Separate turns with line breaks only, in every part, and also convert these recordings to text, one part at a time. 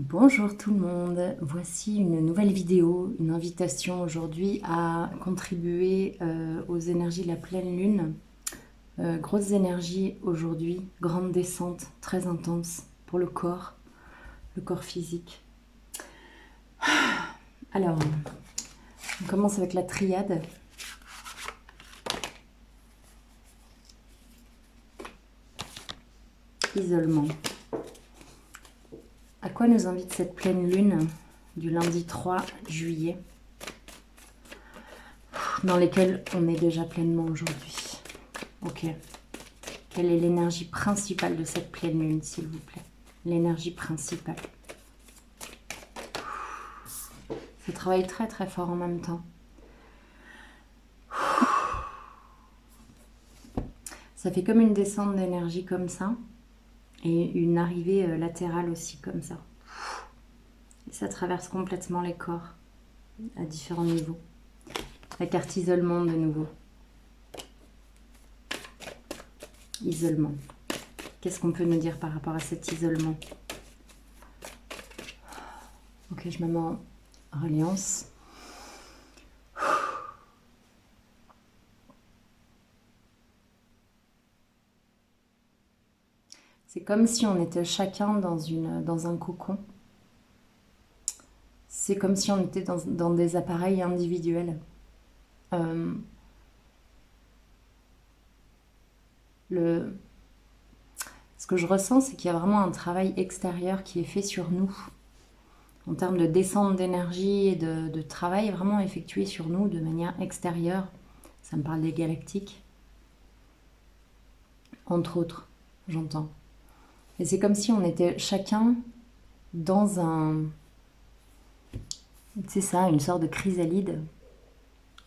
Bonjour tout le monde, voici une nouvelle vidéo, une invitation aujourd'hui à contribuer aux énergies de la pleine lune. Grosses énergies aujourd'hui, grande descente, très intense pour le corps physique. Alors, on commence avec la triade. Isolement. À quoi nous invite cette pleine lune du lundi 3 juillet, dans lesquelles on est déjà pleinement aujourd'hui? Ok. Quelle est l'énergie principale de cette pleine lune, s'il vous plaît? L'énergie principale. Ça travaille très très fort en même temps. Ça fait comme une descente d'énergie comme ça. Et une arrivée latérale aussi comme ça. Et ça traverse complètement les corps à différents niveaux. La carte isolement de nouveau. Isolement. Qu'est-ce qu'on peut nous dire par rapport à cet isolement? Ok, je me mets en reliance. C'est comme si on était chacun dans un cocon. C'est comme si on était dans des appareils individuels. Ce que je ressens, c'est qu'il y a vraiment un travail extérieur qui est fait sur nous. En termes de descente d'énergie et de travail vraiment effectué sur nous de manière extérieure. Ça me parle des galactiques. Entre autres, j'entends. Et c'est comme si on était chacun dans un... C'est ça, une sorte de chrysalide.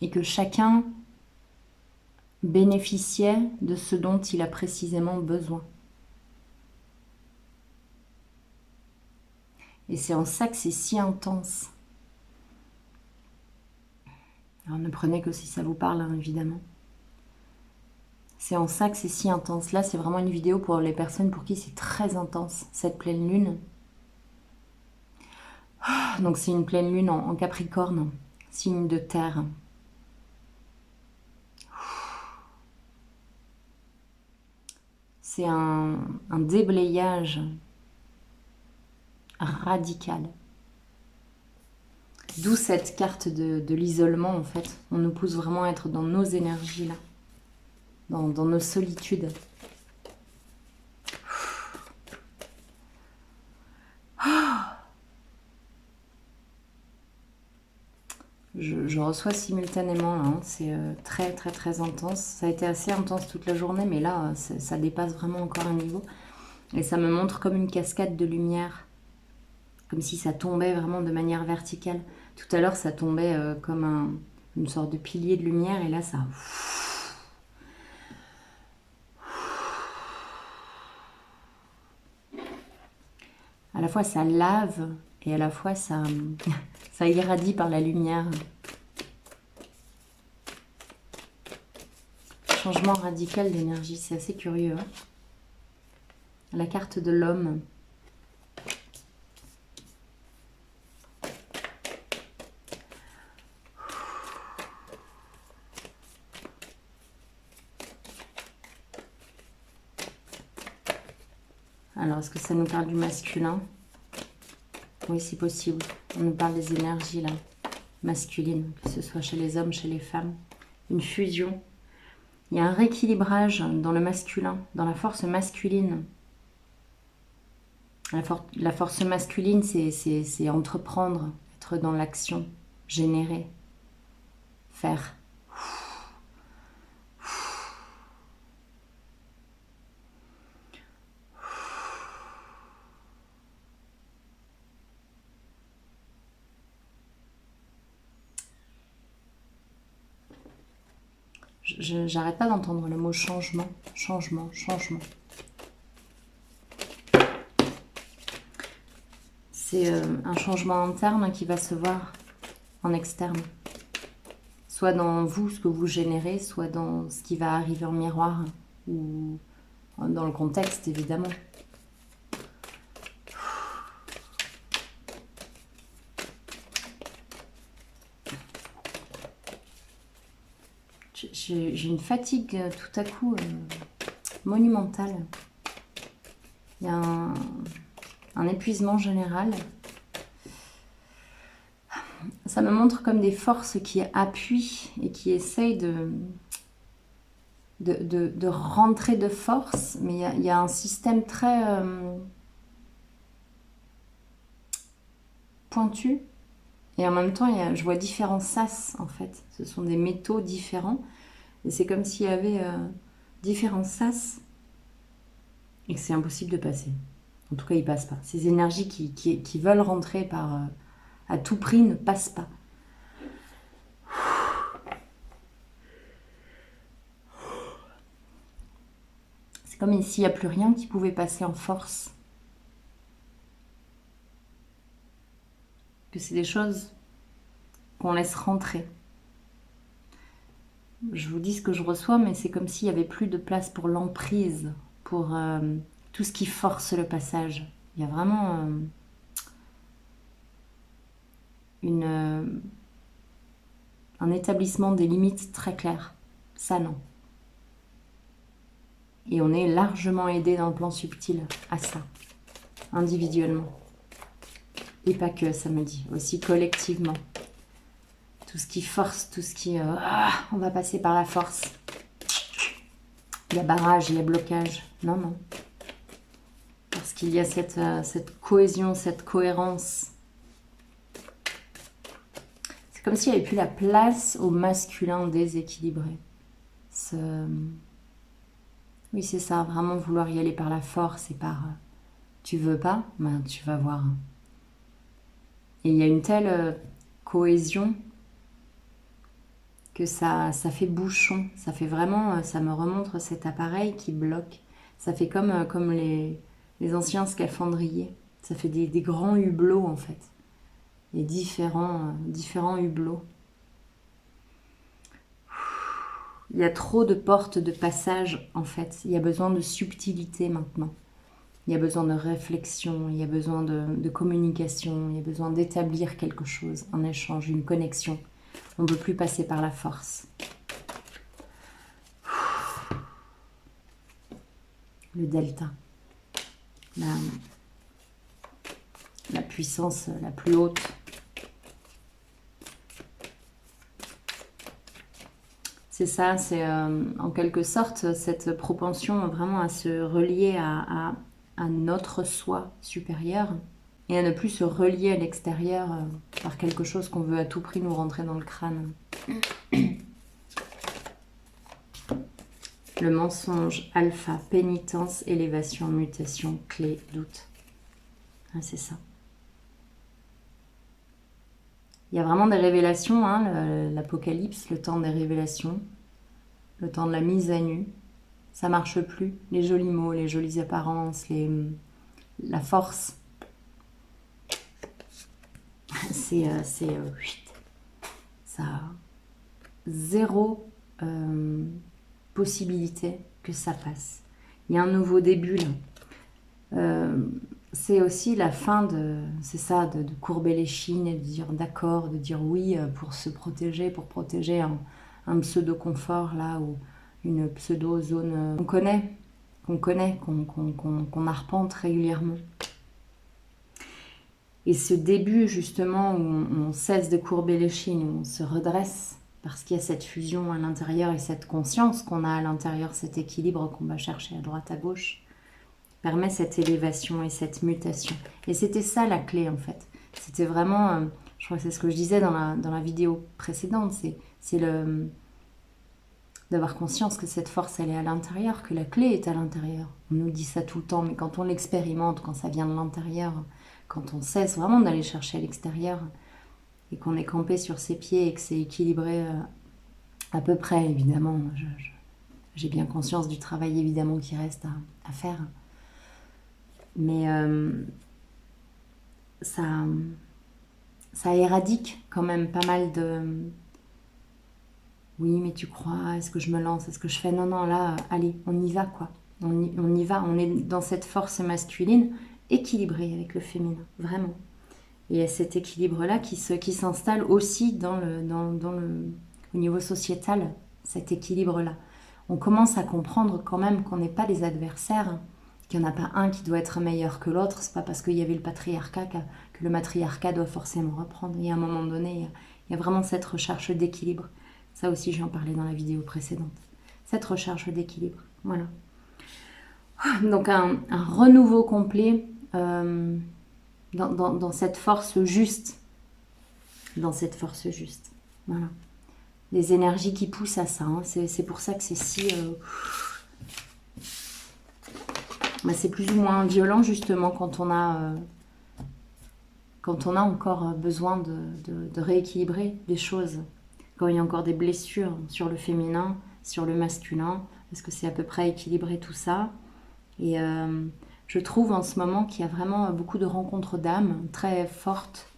Et que chacun bénéficiait de ce dont il a précisément besoin. Et c'est en ça que c'est si intense. Alors ne prenez que si ça vous parle, hein, évidemment. C'est en ça que c'est si intense. Là, c'est vraiment une vidéo pour les personnes pour qui c'est très intense, cette pleine lune. Donc c'est une pleine lune en Capricorne, signe de terre. C'est un déblayage radical. D'où cette carte de l'isolement, en fait. On nous pousse vraiment à être dans nos énergies, là. Dans nos solitudes. Je reçois simultanément, là, hein. C'est très très très intense. Ça a été assez intense toute la journée, mais là, ça dépasse vraiment encore un niveau. Et ça me montre comme une cascade de lumière. Comme si ça tombait vraiment de manière verticale. Tout à l'heure, ça tombait comme une sorte de pilier de lumière, et là, ça... À la fois, ça lave, et à la fois, ça irradie par la lumière. Changement radical d'énergie, c'est assez curieux. Hein. La carte de l'homme. Alors, est-ce que ça nous parle du masculin? Oui, c'est possible. On nous parle des énergies, là, masculines, que ce soit chez les hommes, chez les femmes. Une fusion. Il y a un rééquilibrage dans le masculin, dans la force masculine. La force masculine, c'est entreprendre, être dans l'action, générer, faire. J'arrête pas d'entendre le mot changement, changement, changement. C'est un changement interne qui va se voir en externe. Soit dans vous, ce que vous générez, soit dans ce qui va arriver en miroir, ou dans le contexte, évidemment. J'ai une fatigue tout à coup monumentale. Il y a un épuisement général. Ça me montre comme des forces qui appuient et qui essayent de rentrer de force, mais il y a un système très pointu, et en même temps je vois différents sas en fait, ce sont des métaux différents, et c'est comme s'il y avait différents sas, et que c'est impossible de passer. En tout cas, ils passent pas. Ces énergies qui veulent rentrer à tout prix ne passent pas. C'est comme s'il n'y a plus rien qui pouvait passer en force. Que c'est des choses qu'on laisse rentrer. Je vous dis ce que je reçois, mais c'est comme s'il n'y avait plus de place pour l'emprise, pour tout ce qui force le passage. Il y a vraiment un établissement des limites très clair. Ça, non. Et on est largement aidé dans le plan subtil à ça, individuellement. Et pas que, ça me dit, aussi collectivement. Tout ce qui force, tout ce qui... on va passer par la force. Il y a barrage, il y a blocage. Non, non. Parce qu'il y a cette cohésion, cette cohérence. C'est comme s'il n'y avait plus la place au masculin déséquilibré. Oui, c'est ça, vraiment vouloir y aller par la force et par... tu veux pas, ben, tu vas voir. Et il y a une telle cohésion que ça fait bouchon. Ça fait vraiment... ça me remontre cet appareil qui bloque. Ça fait comme les anciens scaphandriers. Ça fait des grands hublots, en fait. Et différents hublots. Il y a trop de portes de passage, en fait. Il y a besoin de subtilité maintenant. Il y a besoin de réflexion, il y a besoin de communication, il y a besoin d'établir quelque chose, un échange, une connexion. On ne peut plus passer par la force. Le delta. La puissance la plus haute. C'est ça, c'est en quelque sorte cette propension vraiment à se relier à notre soi supérieur et à ne plus se relier à l'extérieur par quelque chose qu'on veut à tout prix nous rentrer dans le crâne. Le mensonge, alpha, pénitence, élévation, mutation, clé, doute. Ah, c'est ça. Il y a vraiment des révélations, hein, l'Apocalypse, le temps des révélations, le temps de la mise à nu. Ça marche plus, les jolis mots, les jolies apparences, la force. C'est ça a zéro possibilité que ça passe. Il y a un nouveau début là. C'est aussi la fin c'est ça, de courber les chines et de dire d'accord, de dire oui pour se protéger, pour protéger un pseudo-confort là, ou une pseudo-zone qu'on arpente régulièrement. Et ce début justement où on cesse de courber les chines, où on se redresse, parce qu'il y a cette fusion à l'intérieur et cette conscience qu'on a à l'intérieur, cet équilibre qu'on va chercher à droite, à gauche, permet cette élévation et cette mutation. Et c'était ça la clé en fait. C'était vraiment, je crois que c'est ce que je disais dans la vidéo précédente, c'est d'avoir conscience que cette force elle est à l'intérieur, que la clé est à l'intérieur. On nous dit ça tout le temps, mais quand on l'expérimente, quand ça vient de l'intérieur, quand on cesse vraiment d'aller chercher à l'extérieur et qu'on est campé sur ses pieds et que c'est équilibré à peu près, évidemment, j'ai bien conscience du travail évidemment qui reste à faire. Mais ça éradique quand même pas mal de... Oui, mais tu crois, est-ce que je me lance, est-ce que je fais... Non, non, là, allez, on y va, quoi. On y va, on est dans cette force masculine équilibrée avec le féminin, vraiment. Et il y a cet équilibre-là qui s'installe aussi au niveau sociétal. cet équilibre-là. On commence à comprendre quand même qu'on n'est pas des adversaires, qu'il n'y en a pas un qui doit être meilleur que l'autre. C'est pas parce qu'il y avait le patriarcat que le matriarcat doit forcément reprendre. Il y a un moment donné, il y a vraiment cette recherche d'équilibre. Ça aussi, j'en parlais dans la vidéo précédente. Cette recherche d'équilibre, voilà. Donc un renouveau complet dans cette force juste. Dans cette force juste, voilà. Des énergies qui poussent à ça, hein. C'est pour ça que c'est si... c'est plus ou moins violent justement quand on a encore besoin de rééquilibrer des choses, quand il y a encore des blessures sur le féminin, sur le masculin, parce que c'est à peu près équilibré tout ça. Et je trouve en ce moment qu'il y a vraiment beaucoup de rencontres d'âmes très fortes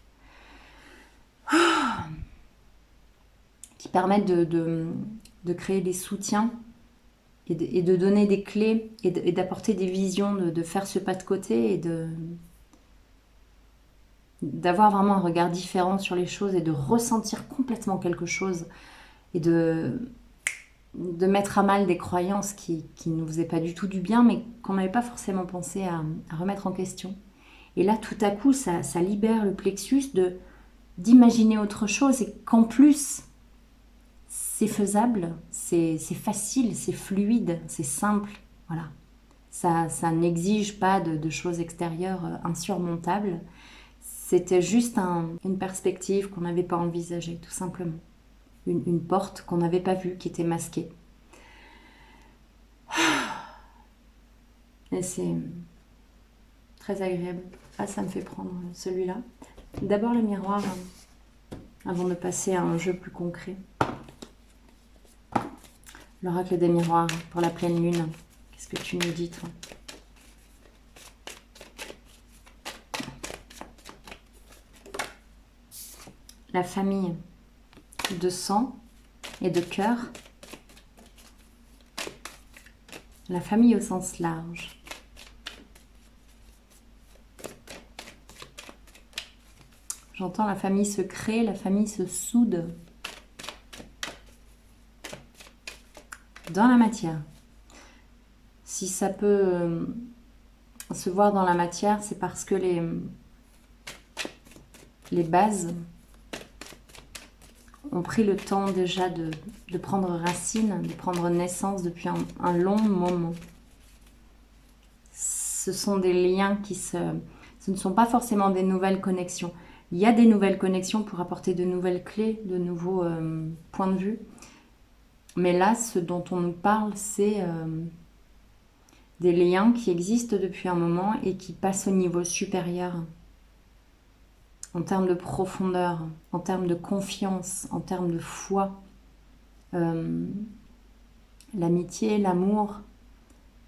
qui permettent de créer des soutiens et de donner des clés et d'apporter des visions, de faire ce pas de côté et d'avoir vraiment un regard différent sur les choses et de ressentir complètement quelque chose et de mettre à mal des croyances qui ne nous faisaient pas du tout du bien, mais qu'on n'avait pas forcément pensé à remettre en question. Et là, tout à coup, ça libère le plexus d'imaginer autre chose et qu'en plus, c'est faisable, c'est facile, c'est fluide, c'est simple. Voilà. Ça n'exige pas de choses extérieures insurmontables. C'était juste une perspective qu'on n'avait pas envisagée, tout simplement. Une porte qu'on n'avait pas vue, qui était masquée. Et c'est très agréable. Ah, ça me fait prendre celui-là. D'abord le miroir, avant de passer à un jeu plus concret. L'oracle des miroirs pour la pleine lune. Qu'est-ce que tu nous dis, toi? La famille de sang et de cœur. La famille au sens large. J'entends la famille se créer, la famille se soude dans la matière. Si ça peut se voir dans la matière, c'est parce que les bases ont pris le temps déjà de prendre racine, de prendre naissance depuis un long moment. Ce sont des liens ce ne sont pas forcément des nouvelles connexions. Il y a des nouvelles connexions pour apporter de nouvelles clés, de nouveaux points de vue. Mais là, ce dont on nous parle, c'est des liens qui existent depuis un moment et qui passent au niveau supérieur. En termes de profondeur, en termes de confiance, en termes de foi. L'amitié, l'amour,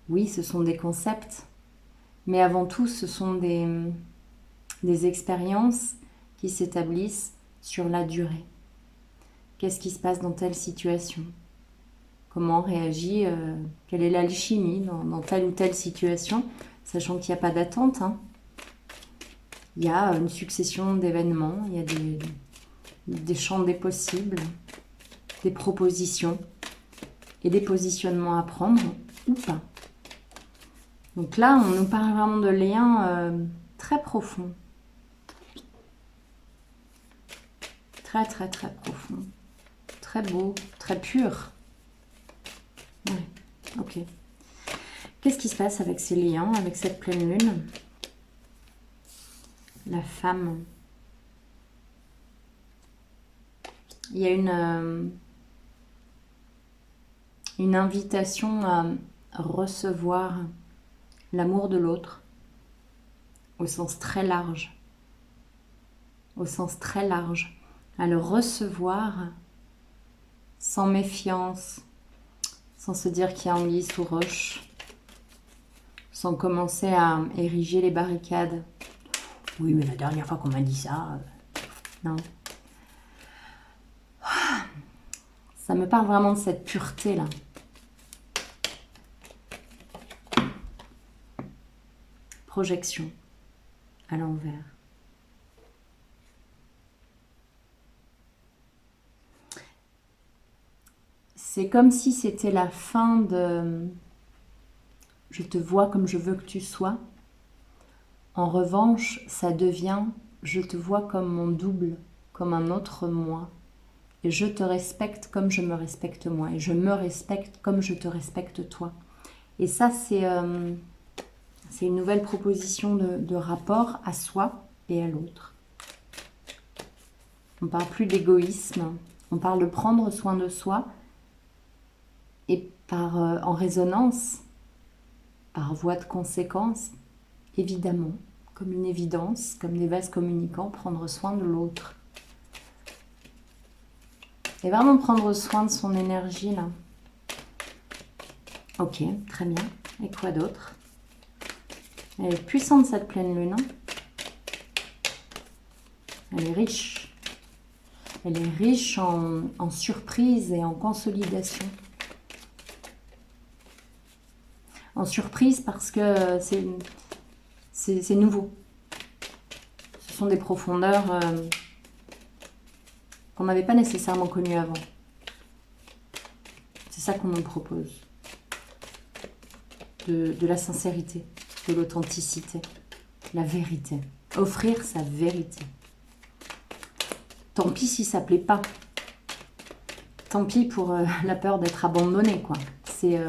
oui, ce sont des concepts. Mais avant tout, ce sont des expériences qui s'établissent sur la durée. Qu'est-ce qui se passe dans telle situation? Comment on réagit? Quelle est l'alchimie dans telle ou telle situation? Sachant qu'il n'y a pas d'attente. Hein. Il y a une succession d'événements, il y a des champs des possibles, des propositions et des positionnements à prendre ou pas. Donc là, on nous parle vraiment de liens très profonds. Très, très, très profonds. Très beaux, très purs. Ouais, ok. Qu'est-ce qui se passe avec ces liens, avec cette pleine lune? La femme. Il y a une invitation à recevoir l'amour de l'autre au sens très large. Au sens très large. À le recevoir sans méfiance, sans se dire qu'il y a anguille sous roche, sans commencer à ériger les barricades. Oui, mais la dernière fois qu'on m'a dit ça... Non. Ça me parle vraiment de cette pureté-là. Projection à l'envers. C'est comme si c'était la fin de « je te vois comme je veux que tu sois ». En revanche, ça devient « je te vois comme mon double, comme un autre moi ». Et je te respecte comme je me respecte moi. Et je me respecte comme je te respecte toi. Et ça, c'est une nouvelle proposition de rapport à soi et à l'autre. On ne parle plus d'égoïsme. On parle de prendre soin de soi. Et en résonance, par voie de conséquence, évidemment, comme une évidence, comme des vases communicants, prendre soin de l'autre. Et vraiment prendre soin de son énergie, là. Ok, très bien. Et quoi d'autre? Elle est puissante, cette pleine lune. Hein, elle est riche. Elle est riche en surprise et en consolidation. En surprise parce que c'est nouveau. Ce sont des profondeurs qu'on n'avait pas nécessairement connues avant. C'est ça qu'on nous propose. De la sincérité, de l'authenticité, la vérité. Offrir sa vérité. Tant pis si ça ne plaît pas. Tant pis pour la peur d'être abandonné, quoi. C'est,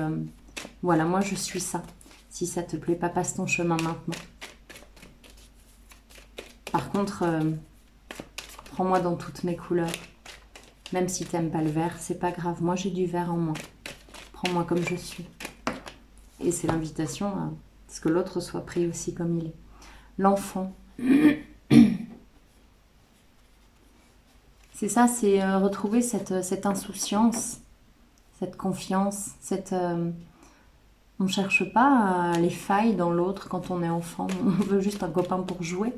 voilà, moi je suis ça. Si ça te plaît pas, passe ton chemin maintenant. Par contre, prends-moi dans toutes mes couleurs. Même si tu n'aimes pas le vert, c'est pas grave. Moi, j'ai du vert en moi. Prends-moi comme je suis. Et c'est l'invitation à ce que l'autre soit pris aussi comme il est. L'enfant. C'est ça, c'est retrouver cette insouciance, cette confiance, on ne cherche pas les failles dans l'autre quand on est enfant. On veut juste un copain pour jouer.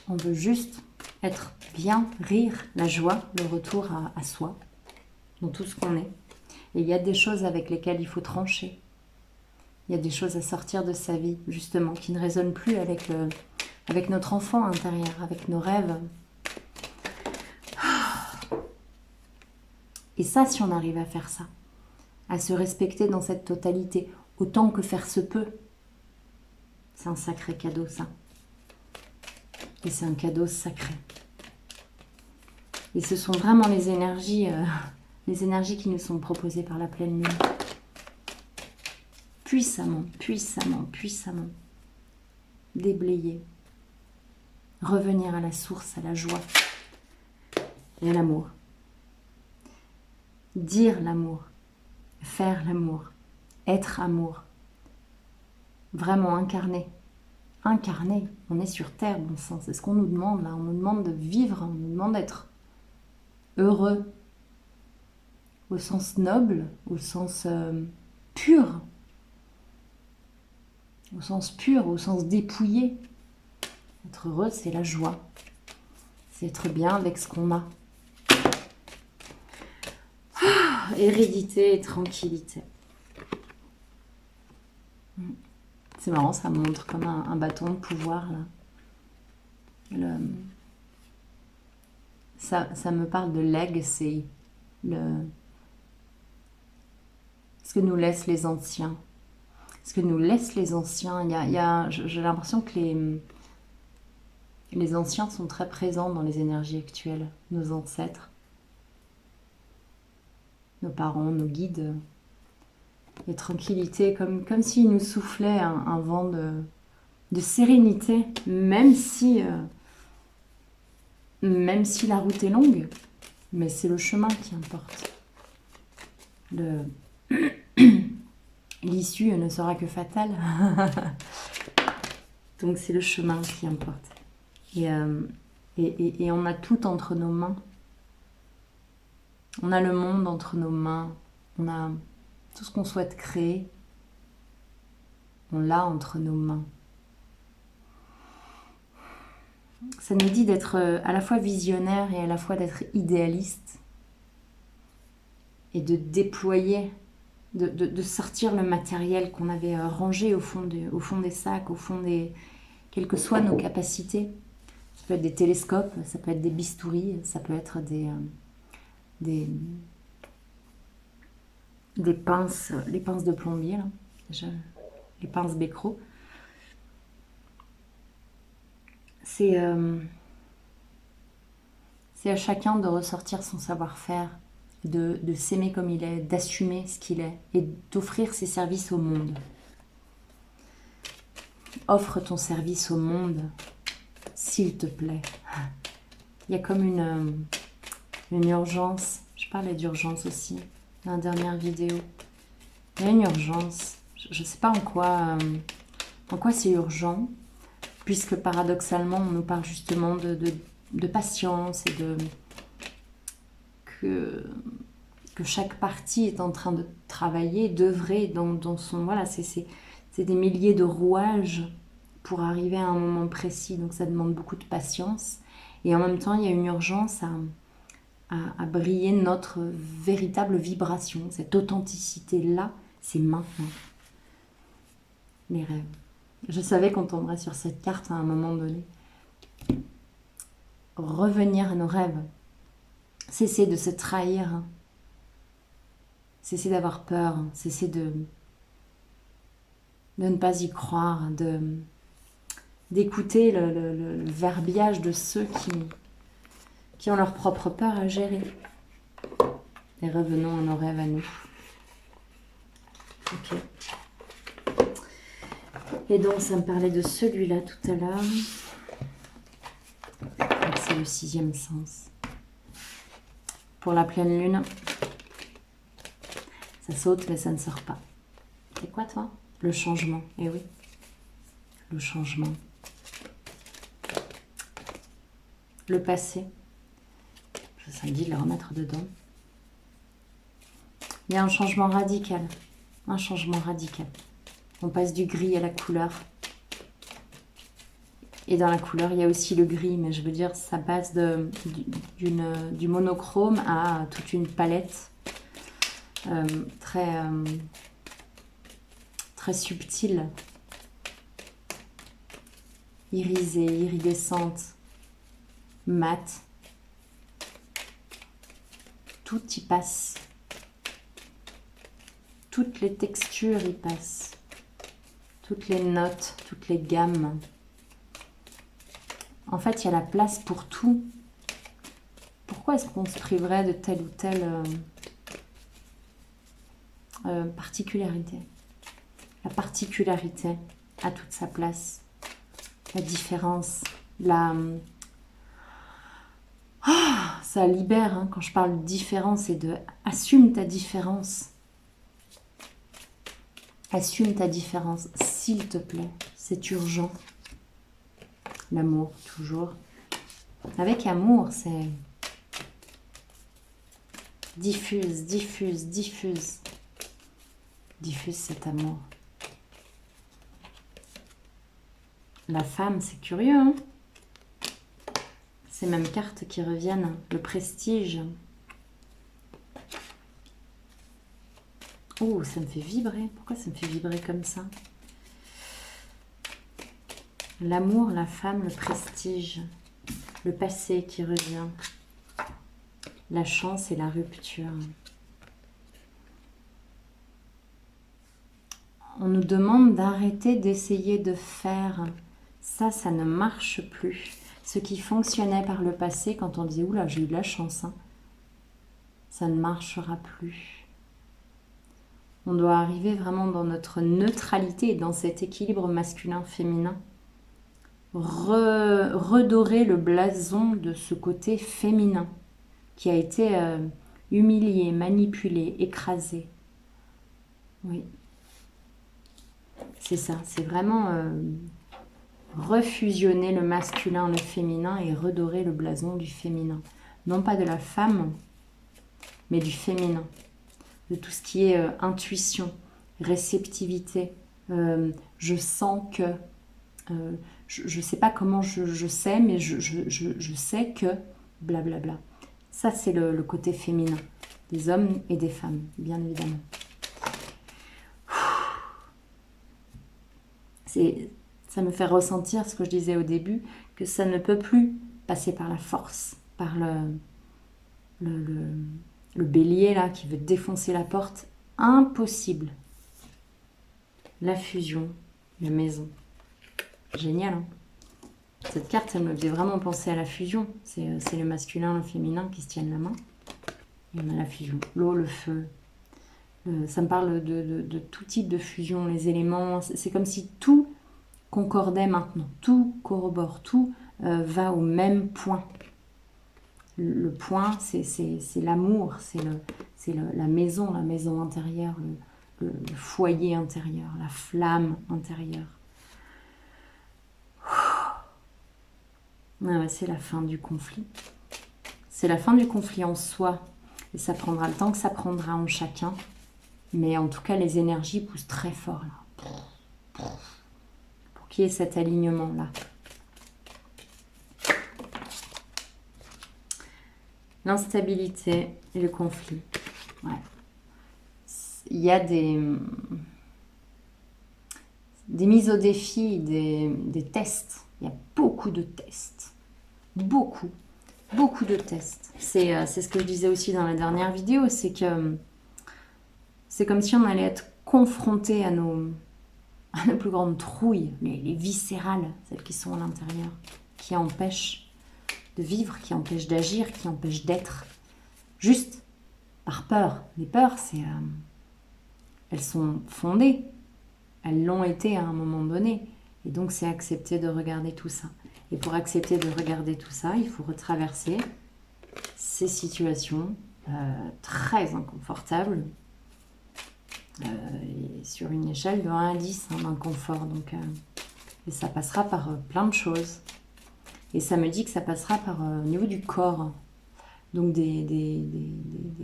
On veut juste être bien, rire, la joie, le retour à soi, dans tout ce qu'on est. Et il y a des choses avec lesquelles il faut trancher. Il y a des choses à sortir de sa vie, justement, qui ne résonnent plus avec notre enfant intérieur, avec nos rêves. Et ça, si on arrive à faire ça, à se respecter dans cette totalité, autant que faire se peut, c'est un sacré cadeau, ça. Et c'est un cadeau sacré. Et ce sont vraiment les énergies qui nous sont proposées par la pleine lune. Puissamment, puissamment, puissamment. Déblayer. Revenir à la source, à la joie et à l'amour. Dire l'amour, faire l'amour, être amour. Vraiment incarner. Incarner, on est sur Terre, bon sang, c'est ce qu'on nous demande là. On nous demande de vivre, on nous demande d'être heureux. Au sens noble, au sens pur. Au sens pur, au sens dépouillé. Être heureux, c'est la joie. C'est être bien avec ce qu'on a. Hérédité et tranquillité. C'est marrant, ça montre comme un bâton de pouvoir là. Ça me parle de legacy, ce que nous laissent les anciens. Ce que nous laissent les anciens. J'ai l'impression que les anciens sont très présents dans les énergies actuelles, nos ancêtres, nos parents, nos guides. Et tranquillité, comme s'ils nous soufflaient un vent de sérénité, même si la route est longue, mais c'est le chemin qui importe. L'issue ne sera que fatale. Donc c'est le chemin qui importe. Et on a tout entre nos mains. On a le monde entre nos mains. On a tout ce qu'on souhaite créer. On l'a entre nos mains. Ça nous dit d'être à la fois visionnaire et à la fois d'être idéaliste. Et de déployer, de sortir le matériel qu'on avait rangé au fond des sacs, quelles que soient nos capacités. Ça peut être des télescopes, ça peut être des bistouris, ça peut être des des pinces, les pinces de plombier, là. Les pinces Becro. C'est à chacun de ressortir son savoir-faire, de s'aimer comme il est, d'assumer ce qu'il est et d'offrir ses services au monde. Offre ton service au monde, s'il te plaît. Il y a comme une urgence. Je parlais d'urgence aussi dans la dernière vidéo. Il y a une urgence. Je ne sais pas en quoi c'est urgent, puisque paradoxalement, on nous parle justement de patience et que chaque partie est en train de travailler, d'œuvrer dans son... Voilà, c'est des milliers de rouages pour arriver à un moment précis. Donc ça demande beaucoup de patience. Et en même temps, il y a une urgence à briller notre véritable vibration. Cette authenticité-là, c'est maintenant. Les rêves. Je savais qu'on tomberait sur cette carte à un moment donné. Revenir à nos rêves. Cesser de se trahir. Cesser d'avoir peur. Cesser de ne pas y croire. D'écouter le verbiage de ceux qui ont leur propre peur à gérer. Et revenons à nos rêves à nous. Ok. Et donc, ça me parlait de celui-là tout à l'heure. C'est le 6e sens. Pour la pleine lune, ça saute mais ça ne sort pas. C'est quoi toi? Le changement. Eh oui, le changement. Le passé. Ça me dit de le remettre dedans. Il y a un changement radical. Un changement radical. On passe du gris à la couleur. Et dans la couleur, il y a aussi le gris, mais je veux dire, ça passe du monochrome à toute une palette très subtile, irisée, iridescente, mate. Tout y passe. Toutes les textures y passent. Toutes les notes, toutes les gammes. En fait, il y a la place pour tout. Pourquoi est-ce qu'on se priverait de telle ou telle particularité? La particularité a toute sa place. La différence, ça libère, hein, quand je parle de différence, et de assume ta différence. Assume ta différence, s'il te plaît. C'est urgent. L'amour, toujours. Avec amour, c'est... Diffuse, diffuse, diffuse. Diffuse cet amour. La femme, c'est curieux, hein? Ces mêmes cartes qui reviennent. Le prestige. Oh, ça me fait vibrer. Pourquoi ça me fait vibrer comme ça? L'amour, la femme, le prestige. Le passé qui revient. La chance et la rupture. On nous demande d'arrêter d'essayer de faire. Ça ne marche plus. Ce qui fonctionnait par le passé, quand on disait « Oula, j'ai eu de la chance hein », ça ne marchera plus. On doit arriver vraiment dans notre neutralité, dans cet équilibre masculin-féminin. Redorer le blason de ce côté féminin qui a été humilié, manipulé, écrasé. Oui. C'est ça, c'est vraiment refusionner le masculin, le féminin et redorer le blason du féminin. Non pas de la femme, mais du féminin. De tout ce qui est intuition, réceptivité. Je sens que... je ne sais pas comment je sais, mais je sais que... Blablabla. Ça, c'est le côté féminin. Des hommes et des femmes, bien évidemment. Ça me fait ressentir ce que je disais au début, que ça ne peut plus passer par la force, par le bélier là qui veut défoncer la porte. impossible. La fusion, la maison. Génial, hein? Cette carte, elle me faisait vraiment penser à la fusion. C'est le masculin, le féminin qui se tiennent la main. Et on a la fusion. L'eau, le feu. Ça me parle de tout type de fusion, les éléments. C'est comme si tout concordait maintenant. Tout corrobore, tout va au même point. Le point, c'est l'amour, c'est la maison intérieure, le foyer intérieur, la flamme intérieure. Ah ouais, c'est la fin du conflit. C'est la fin du conflit en soi. Et ça prendra le temps que ça prendra en chacun. Mais en tout cas, les énergies poussent très fort là. Pour qu'il y ait cet alignement-là. L'instabilité et le conflit. Ouais. Il y a des mises au défi, des tests. Il y a beaucoup de tests. Beaucoup de tests. C'est ce que je disais aussi dans la dernière vidéo, c'est que c'est comme si on allait être confronté à nos plus grandes trouilles, les viscérales, celles qui sont à l'intérieur, qui empêchent de vivre, qui empêchent d'agir, qui empêchent d'être, juste par peur. Les peurs, elles sont fondées, elles l'ont été à un moment donné, et donc c'est accepter de regarder tout ça. Et pour accepter de regarder tout ça, il faut retraverser ces situations très inconfortables, et sur une échelle de 1 à 10 d'inconfort. Donc, et ça passera par plein de choses. Et ça me dit que ça passera par au niveau du corps. Donc des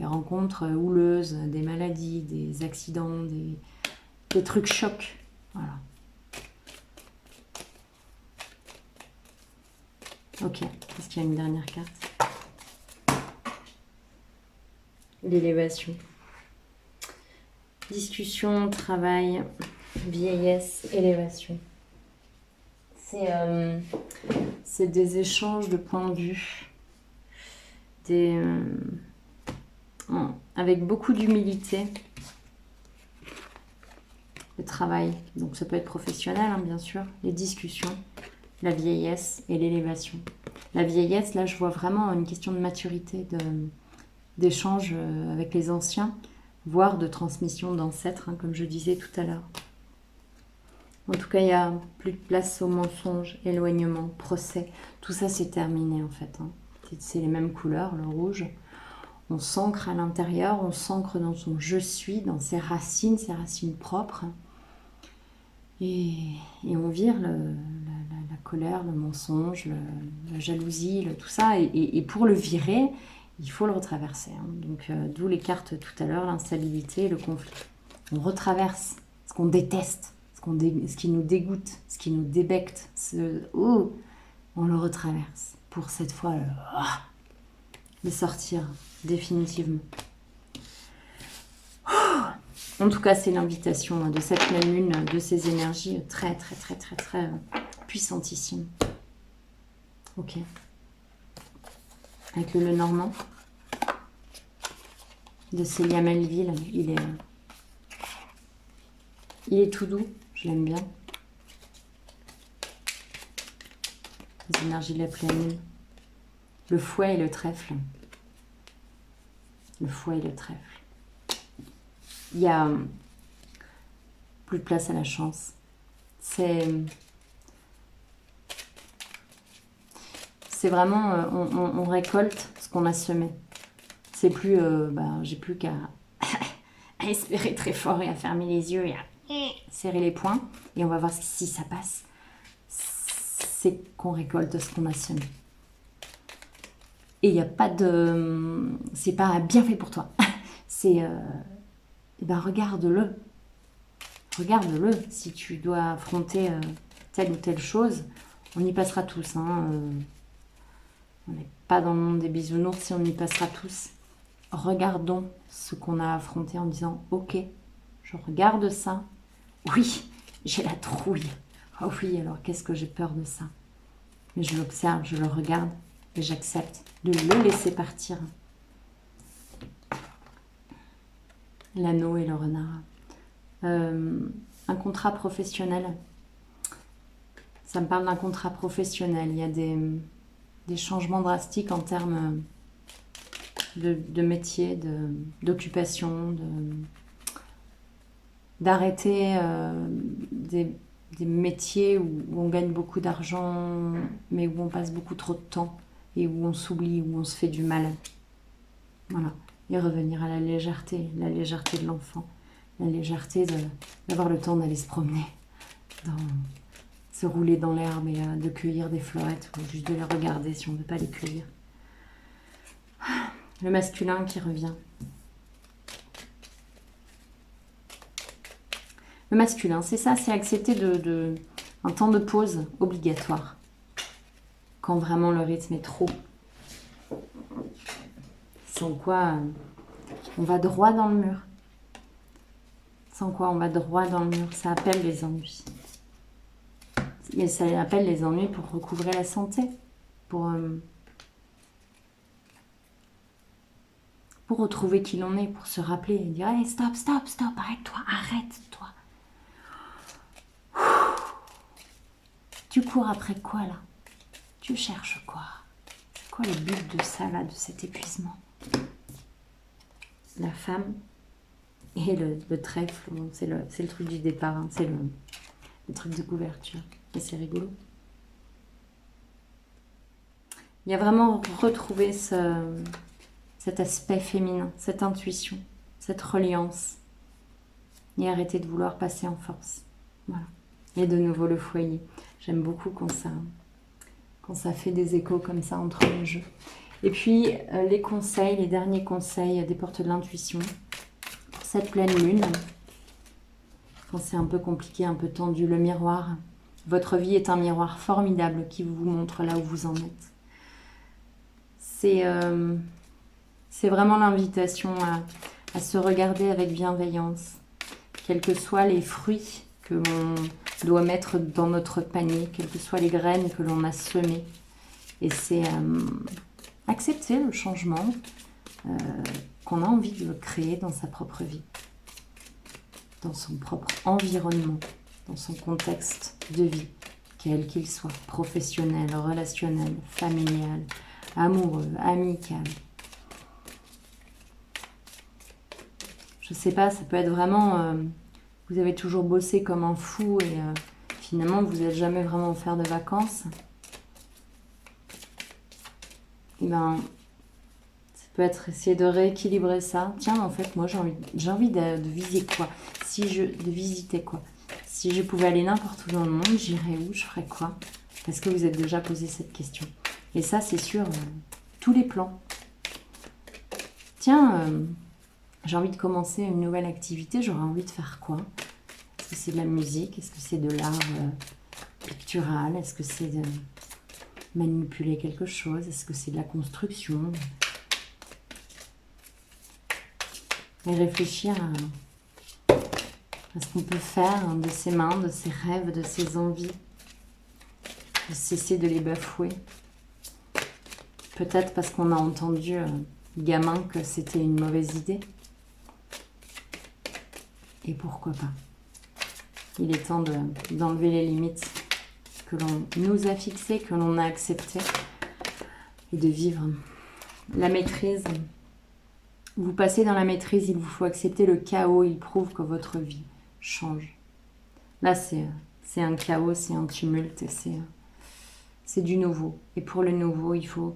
rencontres houleuses, des maladies, des accidents, des trucs chocs. Voilà. Ok, est-ce qu'il y a une dernière carte? L'élévation. Discussion, travail, vieillesse, élévation. C'est des échanges de points de vue, avec beaucoup d'humilité. Le travail, donc ça peut être professionnel, hein, bien sûr, les discussions, la vieillesse et l'élévation. La vieillesse, là, je vois vraiment une question de maturité, d'échange avec les anciens, voire de transmission d'ancêtres, hein, comme je disais tout à l'heure. En tout cas, il n'y a plus de place au mensonge, éloignement, procès. Tout ça, c'est terminé, en fait. Hein. C'est les mêmes couleurs, le rouge. On s'ancre à l'intérieur, on s'ancre dans son « je suis », dans ses racines propres. Et on vire la colère, le mensonge, la jalousie, tout ça. Et pour le virer, il faut le retraverser. Hein. Donc, d'où les cartes tout à l'heure, l'instabilité, le conflit. On retraverse ce qu'on déteste, ce qui nous dégoûte, ce qui nous débecte. On le retraverse pour cette fois le sortir définitivement. En tout cas, c'est l'invitation de cette pleine lune, de ces énergies très, très, très, très, très puissantissimes. Ok. Avec le Lenormand de Célia Melville, il est tout doux, je l'aime bien. Les énergies de la pleine lune. Le fouet et le trèfle. Le fouet et le trèfle. Il y a plus de place à la chance. C'est vraiment, on récolte ce qu'on a semé. C'est plus, j'ai plus qu'à espérer très fort et à fermer les yeux et à serrer les poings. Et on va voir si ça passe. C'est qu'on récolte ce qu'on a semé. Et il n'y a pas de... C'est pas bien fait pour toi. C'est... regarde-le. Regarde-le. Si tu dois affronter telle ou telle chose, on y passera tous. Hein. On n'est pas dans le monde des bisounours si on y passera tous. Regardons ce qu'on a affronté en disant « Ok, je regarde ça. Oui, j'ai la trouille. Oh oui, alors qu'est-ce que j'ai peur de ça ?» Mais je l'observe, je le regarde et j'accepte de le laisser partir. l'anneau et le renard. Un contrat professionnel. Ça me parle d'un contrat professionnel. Il y a des changements drastiques en termes de métier, d'occupation, d'arrêter des métiers où on gagne beaucoup d'argent, mais où on passe beaucoup trop de temps et où on s'oublie, où on se fait du mal. Voilà. Et revenir à la légèreté de l'enfant, la légèreté d'avoir le temps d'aller se promener, se rouler dans l'herbe et de cueillir des fleurettes ou juste de les regarder si on ne veut pas les cueillir. Le masculin qui revient. Le masculin, c'est ça, c'est accepter un temps de pause obligatoire. Quand vraiment le rythme est trop. Sans quoi on va droit dans le mur. Sans quoi on va droit dans le mur. Ça appelle les ennuis. Et ça appelle les ennuis pour recouvrer la santé. Pour retrouver qui l'on est. Pour se rappeler et dire hey, stop, stop, stop, arrête-toi. Tu cours après quoi là? Tu cherches quoi? C'est quoi le but de ça là, de cet épuisement? La femme et le trèfle, c'est le truc du départ, hein, c'est le truc de couverture. Et c'est rigolo. Il y a vraiment retrouvé cet aspect féminin, cette intuition, cette reliance. Et arrêter de vouloir passer en force. Voilà. Et de nouveau le foyer. J'aime beaucoup quand ça fait des échos comme ça entre les jeux. Et puis les conseils, les derniers conseils des portes de l'intuition. Pour cette pleine lune, quand c'est un peu compliqué, un peu tendu, le miroir. Votre vie est un miroir formidable qui vous montre là où vous en êtes. C'est vraiment l'invitation à se regarder avec bienveillance. Quels que soient les fruits que l'on doit mettre dans notre panier, quelles que soient les graines que l'on a semées. Et c'est accepter le changement qu'on a envie de créer dans sa propre vie, dans son propre environnement, dans son contexte de vie, quel qu'il soit, professionnel, relationnel, familial, amoureux, amical. Je sais pas, ça peut être vraiment... vous avez toujours bossé comme un fou et finalement vous n'êtes jamais vraiment offert de vacances. Et ben, ça peut être essayer de rééquilibrer ça. Tiens, en fait, moi j'ai envie de visiter quoi? De visiter quoi? Si je pouvais aller n'importe où dans le monde, j'irais où? Je ferais quoi? Est-ce que vous êtes déjà posé cette question? Et ça, c'est sur tous les plans. Tiens, j'ai envie de commencer une nouvelle activité, j'aurais envie de faire quoi? Est-ce que c'est de la musique? Est-ce que c'est de l'art pictural? Est-ce que c'est de manipuler quelque chose? Est-ce que c'est de la construction? Et réfléchir à ce qu'on peut faire de ses mains, de ses rêves, de ses envies. De cesser de les bafouer. Peut-être parce qu'on a entendu gamin que c'était une mauvaise idée. Et pourquoi pas? Il est temps d'enlever les limites que l'on nous a fixées, que l'on a acceptées, et de vivre la maîtrise. Vous passez dans la maîtrise, il vous faut accepter le chaos, il prouve que votre vie change. Là, c'est un chaos, c'est un tumulte, c'est du nouveau. Et pour le nouveau, il faut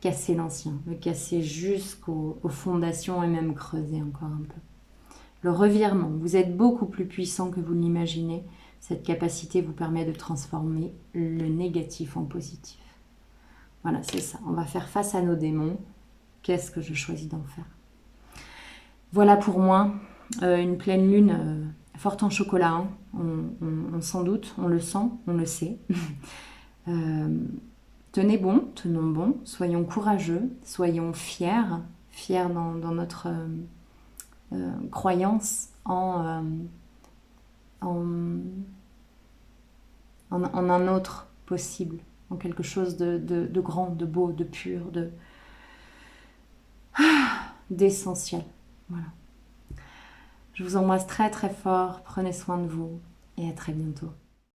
casser l'ancien, le casser jusqu'aux fondations et même creuser encore un peu. Le revirement, vous êtes beaucoup plus puissant que vous ne l'imaginez. Cette capacité vous permet de transformer le négatif en positif. Voilà, c'est ça. On va faire face à nos démons. Qu'est-ce que je choisis d'en faire? Voilà pour moi, une pleine lune forte en chocolat. Hein. On s'en doute, on le sent, on le sait. Tenez bon, tenons bon, soyons courageux, soyons fiers dans notre... croyance en un autre possible, en quelque chose de grand, de beau, de pur, d'essentiel. Voilà. Je vous embrasse très très fort, prenez soin de vous et à très bientôt.